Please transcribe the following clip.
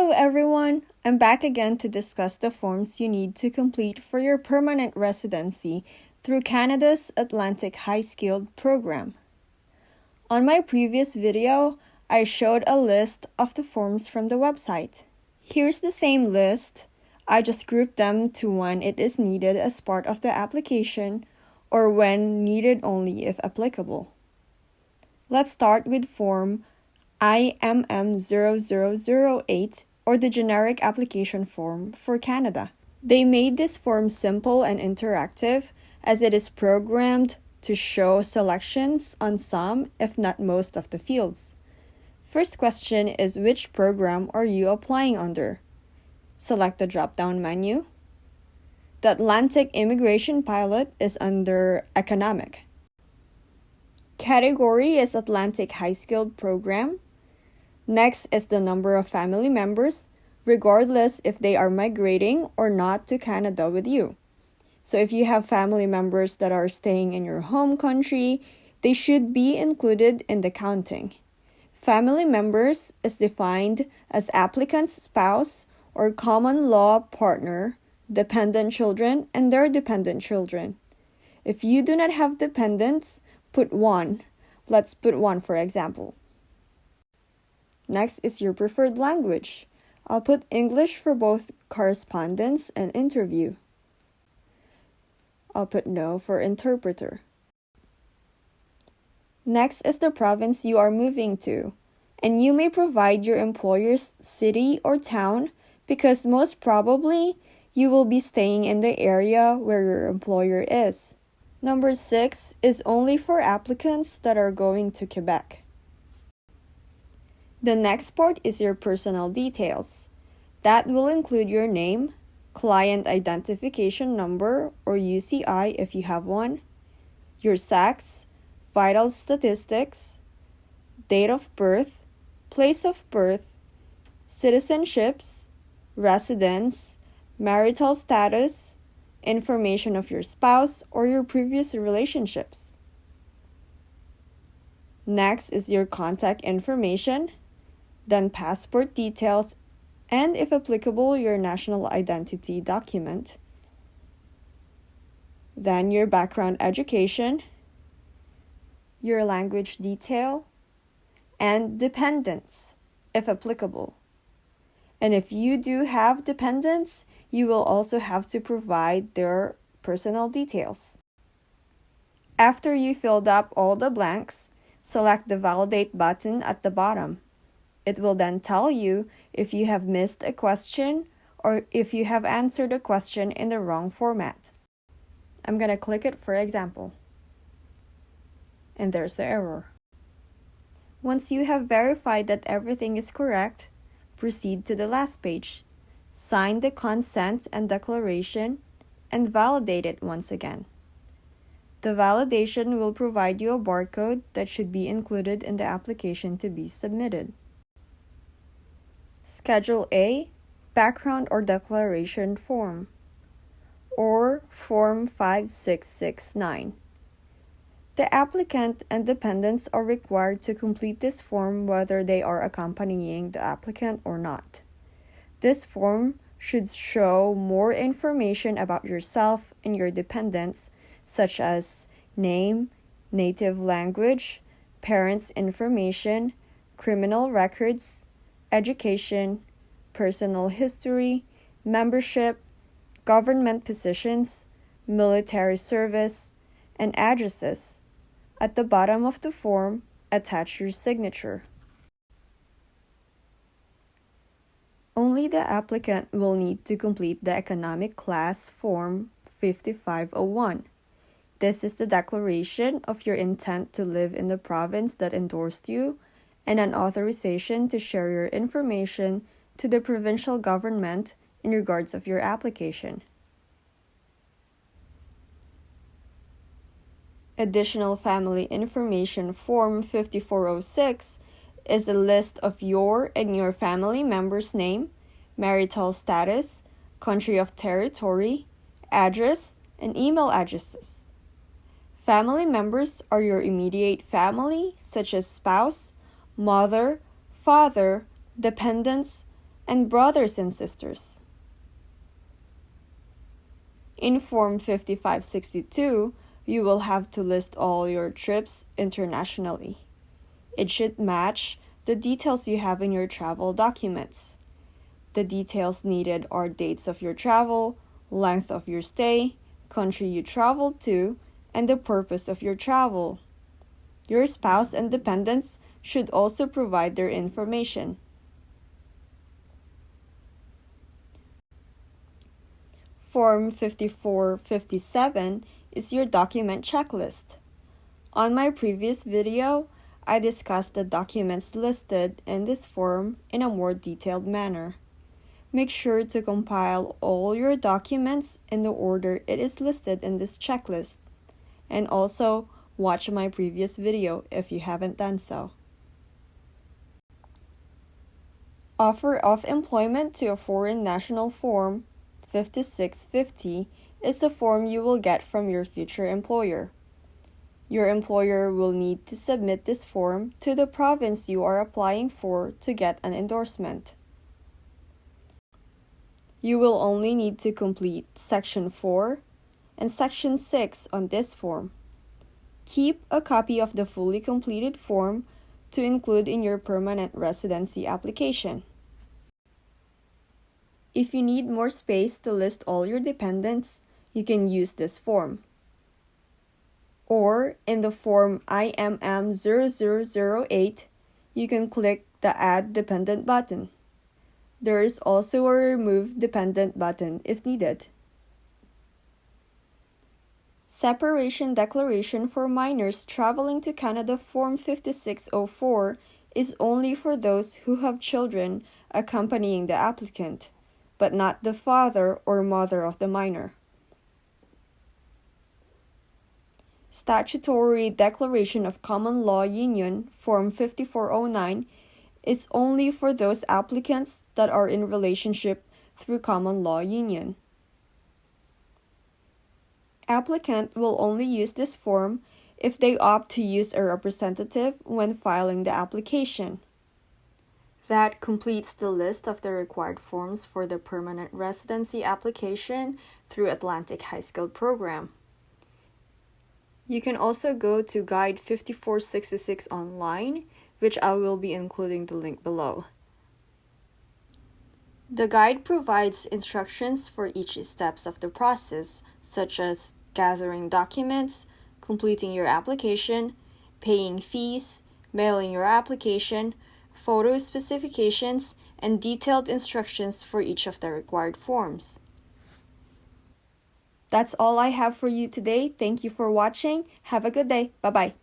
Hello everyone! I'm back again to discuss the forms you need to complete for your permanent residency through Canada's Atlantic High-Skilled Program. On my previous video, I showed a list of the forms from the website. Here's the same list. I just grouped them to when it is needed as part of the application or when needed only if applicable. Let's start with Form IMM0008 or the Generic Application Form for Canada. They made this form simple and interactive as it is programmed to show selections on some, if not most, of the fields. First question is, which program are you applying under? Select the drop-down menu. The Atlantic Immigration Pilot is under Economic. Category is Atlantic High-Skilled Program. Next is the number of family members, regardless if they are migrating or not to Canada with you. So if you have family members that are staying in your home country, they should be included in the counting. Family members is defined as applicant's spouse or common law partner, dependent children, and their dependent children. If you do not have dependents, put 1. Let's put 1 for example. Next is your preferred language. I'll put English for both correspondence and interview. I'll put no for interpreter. Next is the province you are moving to, and you may provide your employer's city or town because most probably you will be staying in the area where your employer is. Number 6 is only for applicants that are going to Quebec. The next part is your personal details. That will include your name, client identification number or UCI if you have one, your sex, vital statistics, date of birth, place of birth, citizenships, residence, marital status, information of your spouse or your previous relationships. Next is your contact information, then passport details, and if applicable, your national identity document. Then your background education, your language detail, and dependents, if applicable. And if you do have dependents, you will also have to provide their personal details. After you filled up all the blanks, select the Validate button at the bottom. It will then tell you if you have missed a question or if you have answered a question in the wrong format. I'm going to click it for example. And there's the error. Once you have verified that everything is correct, proceed to the last page. Sign the consent and declaration and validate it once again. The validation will provide you a barcode that should be included in the application to be submitted. Schedule A, Background or Declaration Form, or Form 5669. The applicant and dependents are required to complete this form whether they are accompanying the applicant or not. This form should show more information about yourself and your dependents, such as name, native language, parents' information, criminal records, education, personal history, membership, government positions, military service, and addresses. At the bottom of the form, attach your signature. Only the applicant will need to complete the Economic Class Form 5501. This is the declaration of your intent to live in the province that endorsed you and an authorization to share your information to the provincial government in regards of your application. Additional Family Information Form 5406 is a list of your and your family member's name, marital status, country of territory, address, and email addresses. Family members are your immediate family, such as spouse, mother, father, dependents, and brothers and sisters. In Form 5562, you will have to list all your trips internationally. It should match the details you have in your travel documents. The details needed are dates of your travel, length of your stay, country you traveled to, and the purpose of your travel. Your spouse and dependents should also provide their information. Form 5457 is your document checklist. On my previous video, I discussed the documents listed in this form in a more detailed manner. Make sure to compile all your documents in the order it is listed in this checklist, and also watch my previous video if you haven't done so. Offer of employment to a foreign national Form 5650 is the form you will get from your future employer. Your employer will need to submit this form to the province you are applying for to get an endorsement. You will only need to complete Section 4 and Section 6 on this form. Keep a copy of the fully completed form to include in your permanent residency application. If you need more space to list all your dependents, you can use this form. Or in the form IMM0008, you can click the Add Dependent button. There is also a Remove Dependent button if needed. Separation Declaration for Minors Traveling to Canada Form 5604 is only for those who have children accompanying the applicant, but not the father or mother of the minor. Statutory Declaration of Common Law Union Form 5409 is only for those applicants that are in relationship through common law union. Applicant will only use this form if they opt to use a representative when filing the application. That completes the list of the required forms for the permanent residency application through Atlantic High School Program. You can also go to Guide 5466 online, which I will be including the link below. The guide provides instructions for each steps of the process, such as gathering documents, completing your application, paying fees, mailing your application, photo specifications, and detailed instructions for each of the required forms. That's all I have for you today. Thank you for watching. Have a good day. Bye-bye.